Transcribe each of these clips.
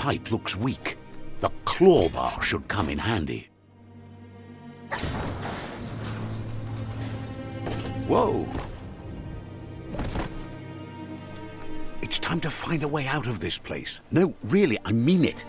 pipe looks weak. The claw bar should come in handy. Whoa! It's time to find a way out of this place. No, really, I mean it.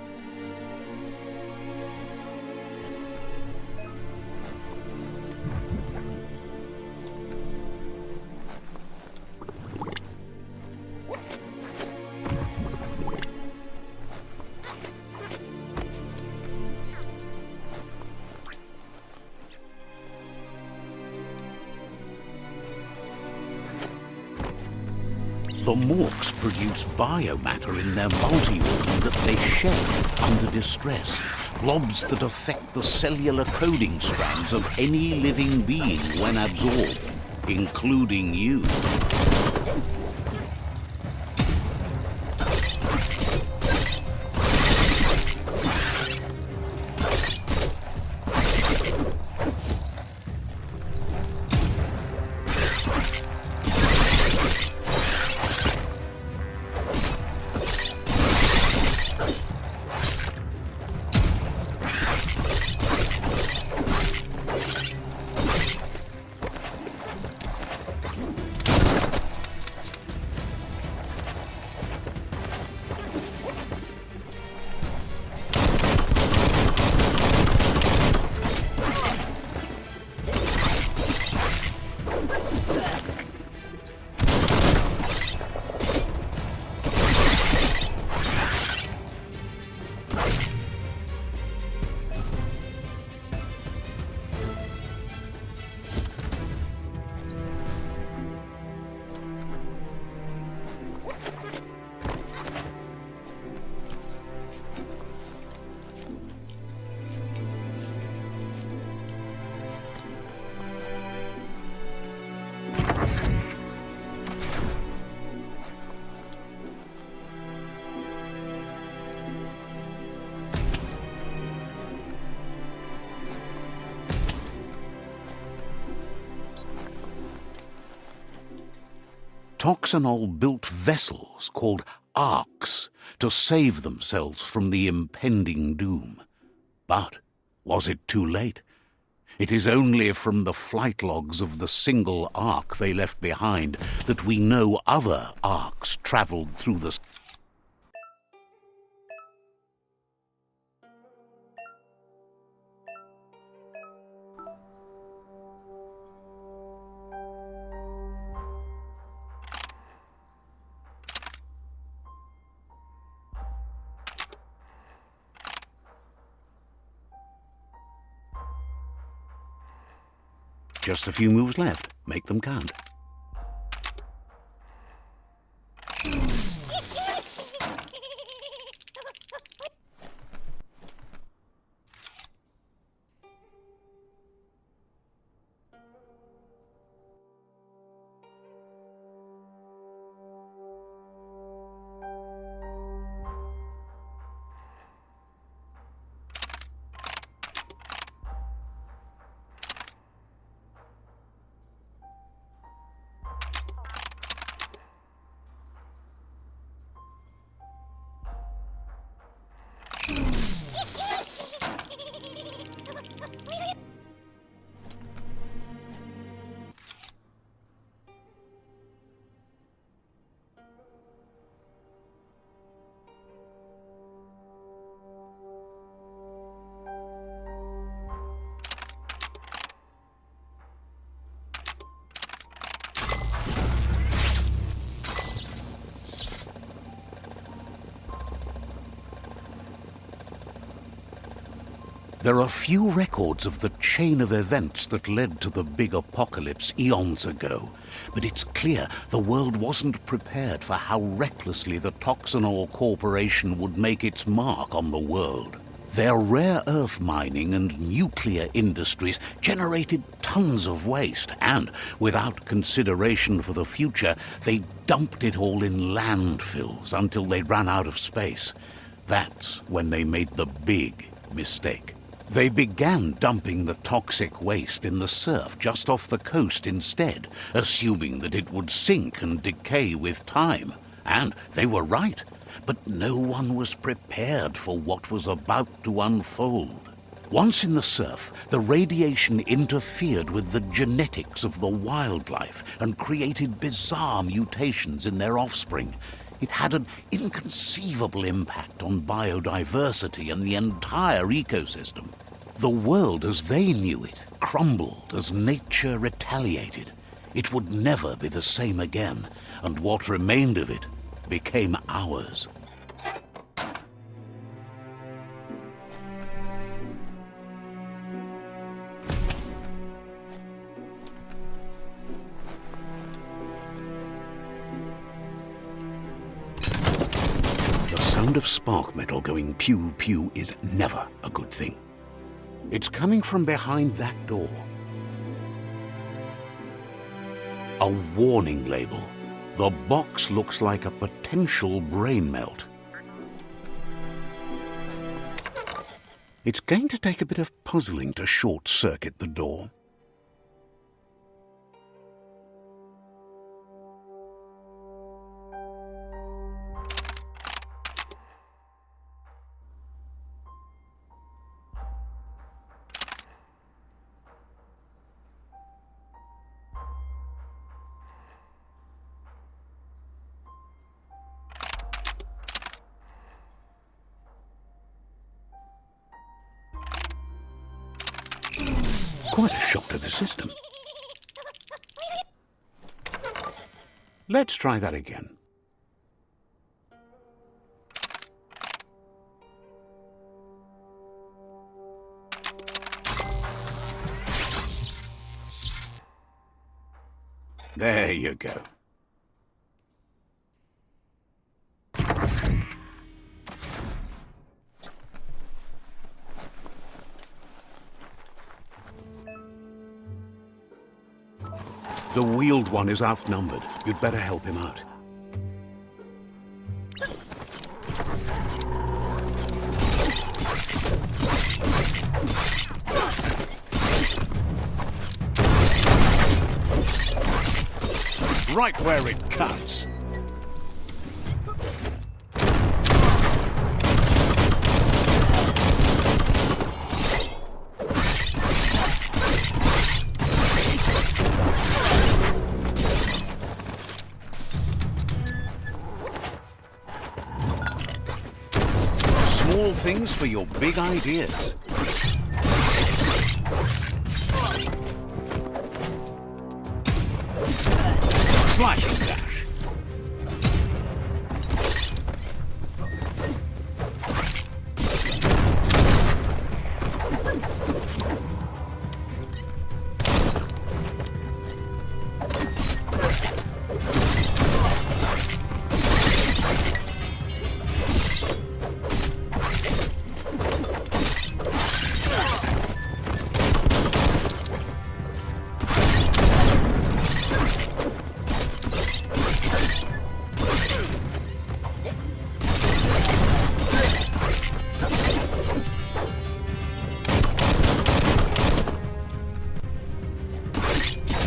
The morks produce biomatter in their multi-organ that they shed under distress. Blobs that affect the cellular coding strands of any living being when absorbed, including you. Toxanol built vessels called arks to save themselves from the impending doom. But was it too late? It is only from the flight logs of the single ark they left behind that we know other arks traveled through the... Just a few moves left. Make them count. There are few records of the chain of events that led to the big apocalypse eons ago, but it's clear the world wasn't prepared for how recklessly the Toxanol Corporation would make its mark on the world. Their rare earth mining and nuclear industries generated tons of waste, and, without consideration for the future, they dumped it all in landfills until they ran out of space. That's when they made the big mistake. They began dumping the toxic waste in the surf just off the coast instead, assuming that it would sink and decay with time. And they were right. But no one was prepared for what was about to unfold. Once in the surf, the radiation interfered with the genetics of the wildlife and created bizarre mutations in their offspring. It had an inconceivable impact on biodiversity and the entire ecosystem. The world as they knew it crumbled as nature retaliated. It would never be the same again, and what remained of it became ours. The sound of spark metal going pew-pew is never a good thing. It's coming from behind that door. A warning label. The box looks like a potential brain melt. It's going to take a bit of puzzling to short-circuit the door. Quite a shock to the system. Let's try that again. There you go. The wheeled one is outnumbered. You'd better help him out. Right where it cuts. Small things for your big ideas. Slash and dash.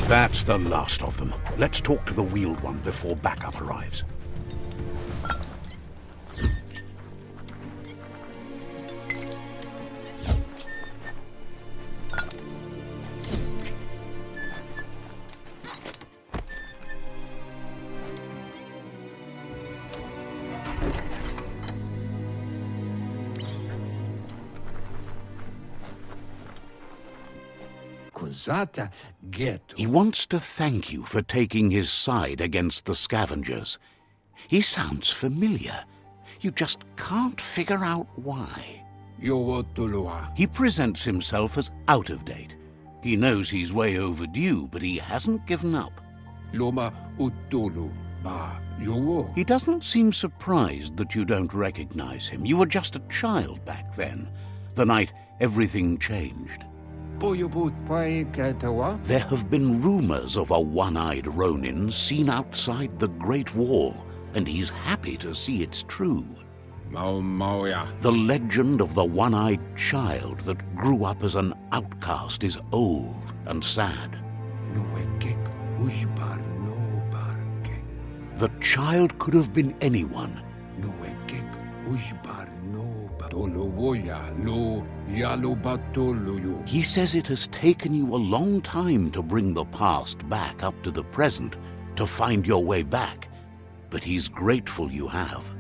That's the last of them. Let's talk to the wheeled one before backup arrives. He wants to thank you for taking his side against the scavengers. He sounds familiar. You just can't figure out why. He presents himself as out of date. He knows he's way overdue, but he hasn't given up. He doesn't seem surprised that you don't recognize him. You were just a child back then, the night everything changed. There have been rumors of a one-eyed Ronin seen outside the Great Wall, and he's happy to see it's true. The legend of the one-eyed child that grew up as an outcast is old and sad. The child could have been anyone. He says it has taken you a long time to bring the past back up to the present, to find your way back. But he's grateful you have.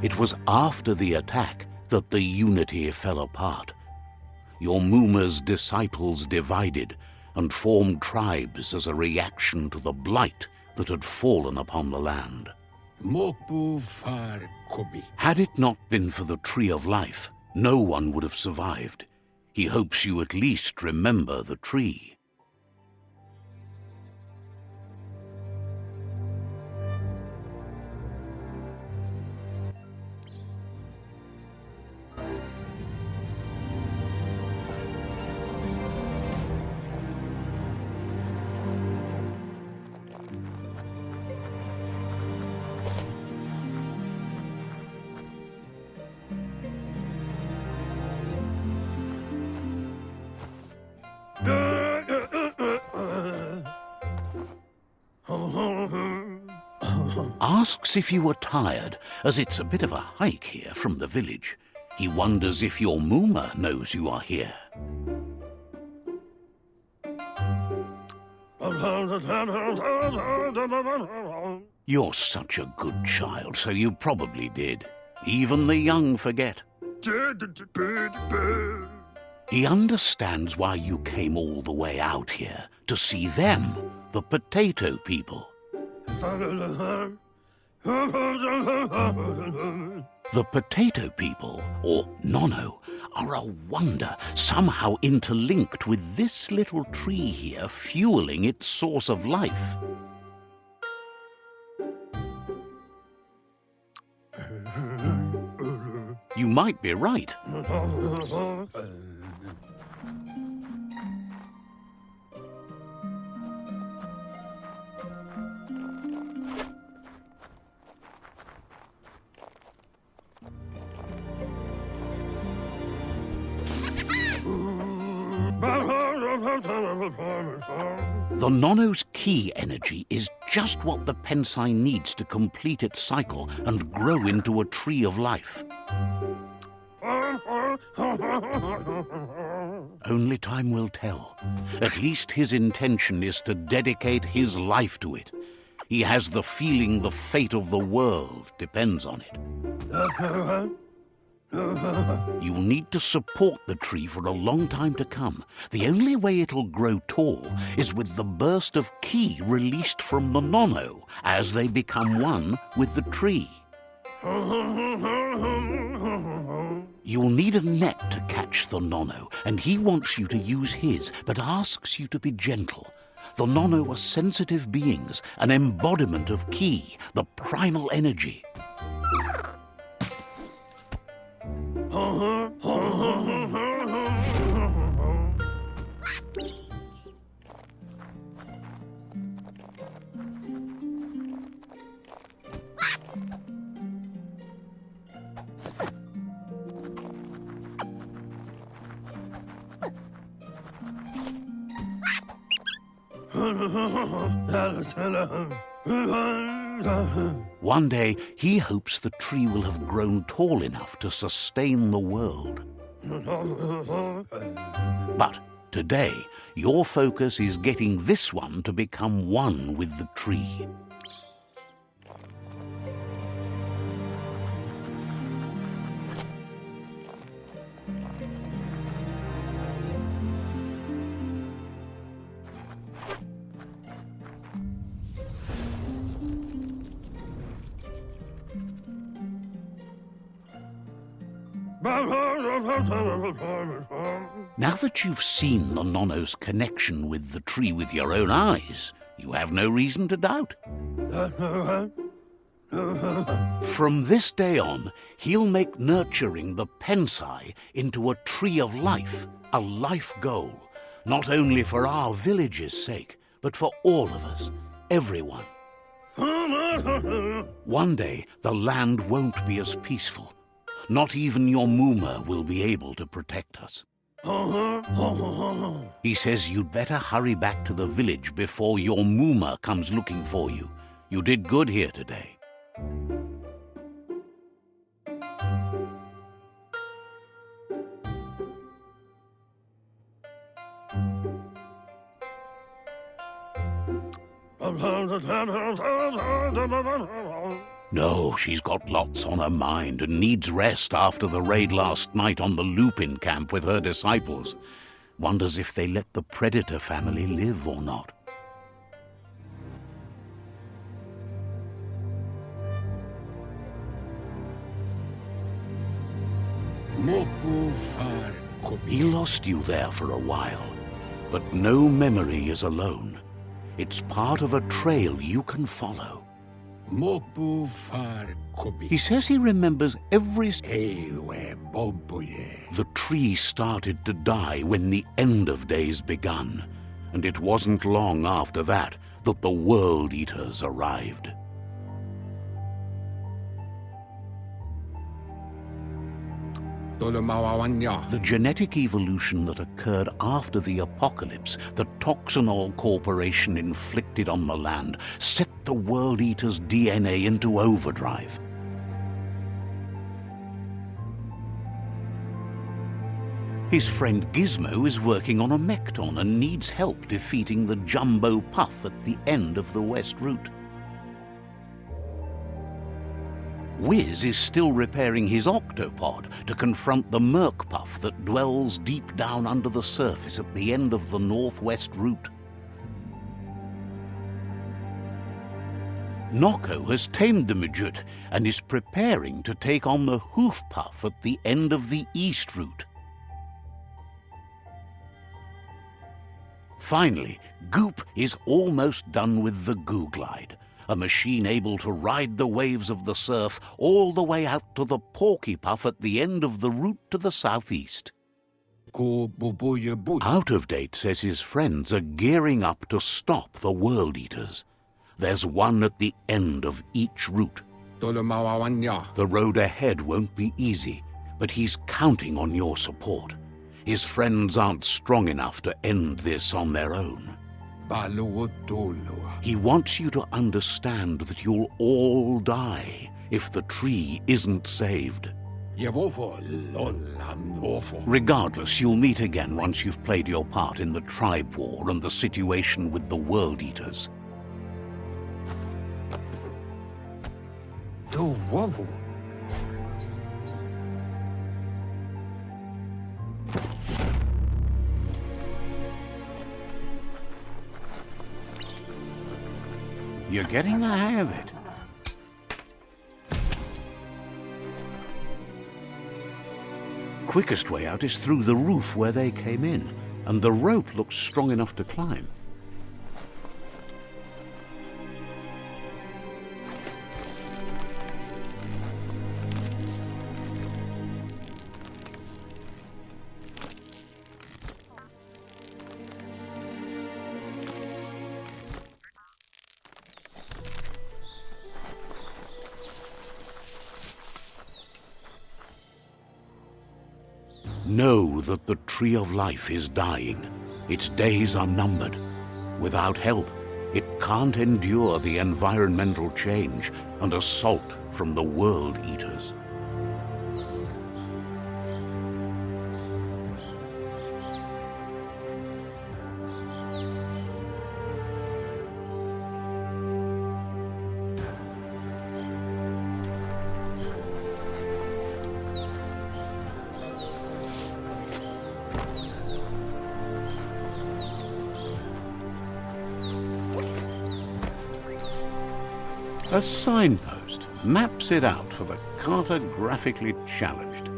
It was after the attack that the unity fell apart. Your Muma's disciples divided and formed tribes as a reaction to the blight that had fallen upon the land. Had it not been for the Tree of Life, no one would have survived. He hopes you at least remember the tree. Asks if you are tired, as it's a bit of a hike here from the village. He wonders if your Muma knows you are here. You're such a good child, so you probably did. Even the young forget. He understands why you came all the way out here, to see them, the potato people. The potato people, or Nono, are a wonder, somehow interlinked with this little tree here, fueling its source of life. You might be right. The Nono's key energy is just what the Pensai needs to complete its cycle and grow into a tree of life. Only time will tell. At least his intention is to dedicate his life to it. He has the feeling the fate of the world depends on it. You'll need to support the tree for a long time to come. The only way it'll grow tall is with the burst of ki released from the Nono as they become one with the tree. You'll need a net to catch the Nono, and he wants you to use his, but asks you to be gentle. The Nono are sensitive beings, an embodiment of ki, the primal energy. One day, he hopes the tree will have grown tall enough to sustain the world. But today, your focus is getting this one to become one with the tree. Now that you've seen the Nono's connection with the tree with your own eyes, you have no reason to doubt. From this day on, he'll make nurturing the Pensai into a tree of life, a life goal, not only for our village's sake, but for all of us, everyone. One day, the land won't be as peaceful. Not even your Muma will be able to protect us. He says you'd better hurry back to the village before your Mooma comes looking for you. You did good here today. No, she's got lots on her mind and needs rest after the raid last night on the Lupin camp with her disciples. Wonders if they let the Predator family live or not. He lost you there for a while, but no memory is alone. It's part of a trail you can follow. He says he remembers every... The tree started to die when the end of days begun, and it wasn't long after that that the World Eaters arrived. The genetic evolution that occurred after the apocalypse the Toxanol Corporation inflicted on the land set the World Eater's DNA into overdrive. His friend Gizmo is working on a Mekton and needs help defeating the Jumbo Puff at the end of the West Route. Wiz is still repairing his octopod to confront the Merc Puff that dwells deep down under the surface at the end of the Northwest Route. Nocco has tamed the Midget and is preparing to take on the Hoof Puff at the end of the East Route. Finally, Goop is almost done with the Goo Glide, a machine able to ride the waves of the surf all the way out to the Porky Puff at the end of the route to the southeast. Out of Date says his friends are gearing up to stop the World Eaters. There's one at the end of each route. The road ahead won't be easy, but he's counting on your support. His friends aren't strong enough to end this on their own. He wants you to understand that you'll all die if the tree isn't saved. Regardless, you'll meet again once you've played your part in the tribe war and the situation with the World Eaters. You're getting the hang of it. Quickest way out is through the roof where they came in, and the rope looks strong enough to climb. Know that the Tree of Life is dying. Its days are numbered. Without help, it can't endure the environmental change and assault from the World Eaters. A signpost maps it out for the cartographically challenged.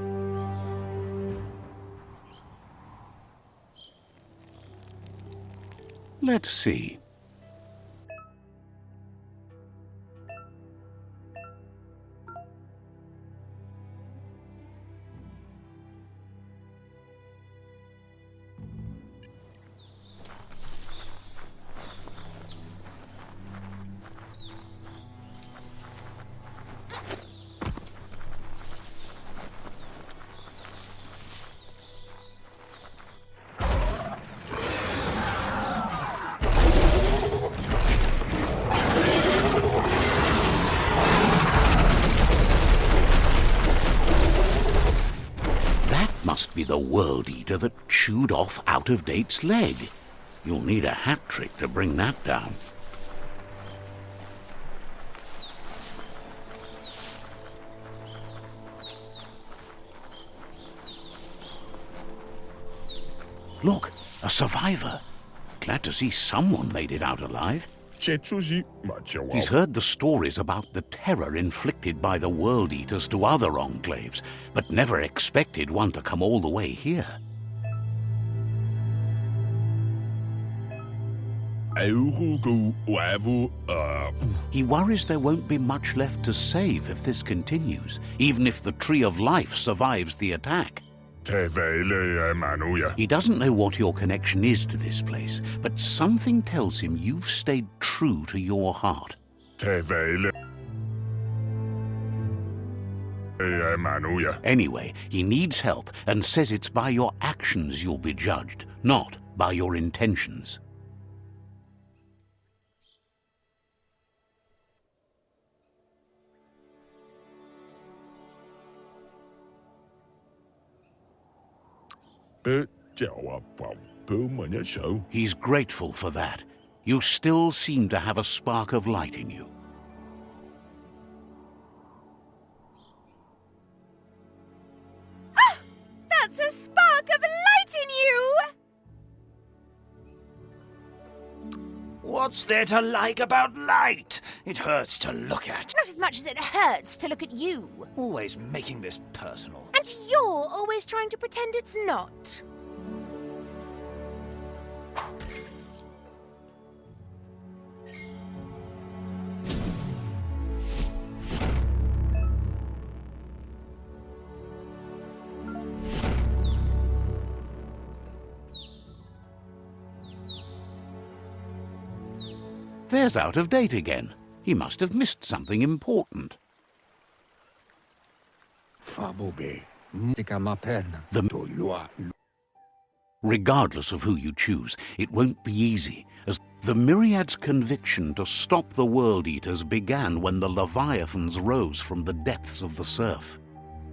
Let's see. must be the World Eater that chewed off Out-of-Date's leg. You'll need a hat trick to bring that down. Look, a survivor. Glad to see someone made it out alive. He's heard the stories about the terror inflicted by the World Eaters to other enclaves, but never expected one to come all the way here. He worries there won't be much left to save if this continues, even if the Tree of Life survives the attack. He doesn't know what your connection is to this place, but something tells him you've stayed true to your heart. Anyway, he needs help and says it's by your actions you'll be judged, not by your intentions. He's grateful for that. You still seem to have a spark of light in you. Ah! That's a spark of light in you! What's there to like about light? It hurts to look at. Not as much as it hurts to look at you. Always making this personal. And you're always trying to pretend it's not. There's Out-of-Date again. He must have missed something important. Regardless of who you choose, it won't be easy, as the Myriad's conviction to stop the World Eaters began when the Leviathans rose from the depths of the surf.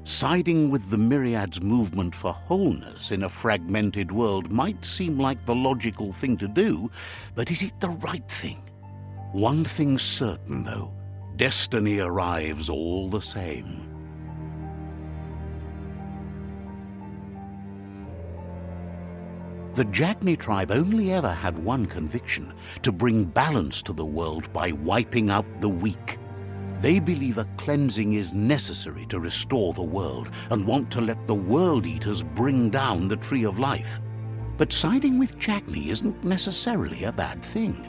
Siding with the Myriad's movement for wholeness in a fragmented world might seem like the logical thing to do, but is it the right thing? One thing's certain, though. Destiny arrives all the same. The Jagni tribe only ever had one conviction: to bring balance to the world by wiping out the weak. They believe a cleansing is necessary to restore the world and want to let the World Eaters bring down the Tree of Life. But siding with Jagni isn't necessarily a bad thing.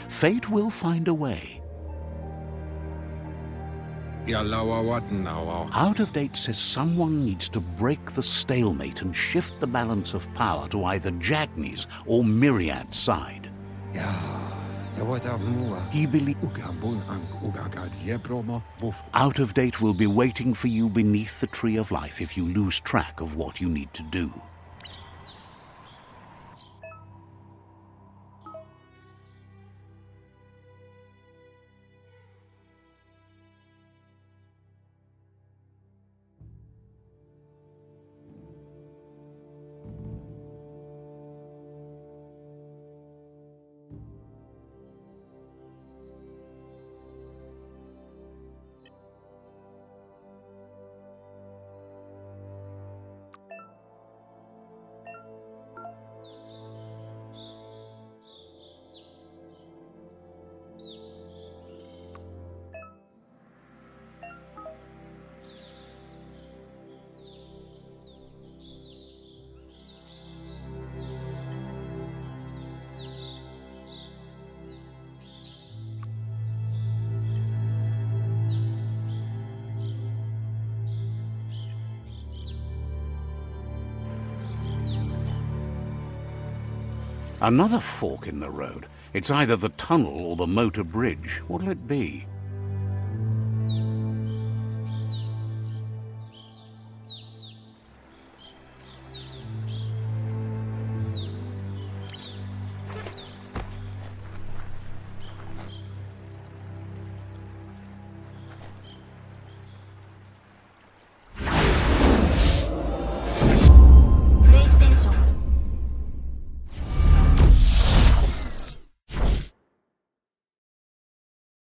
Fate will find a way. Out-of-Date says someone needs to break the stalemate and shift the balance of power to either Jagni's or Myriad's side. He believes Out-of-Date will be waiting for you beneath the Tree of Life if you lose track of what you need to do. Another fork in the road. It's either the tunnel or the motor bridge. What'll it be?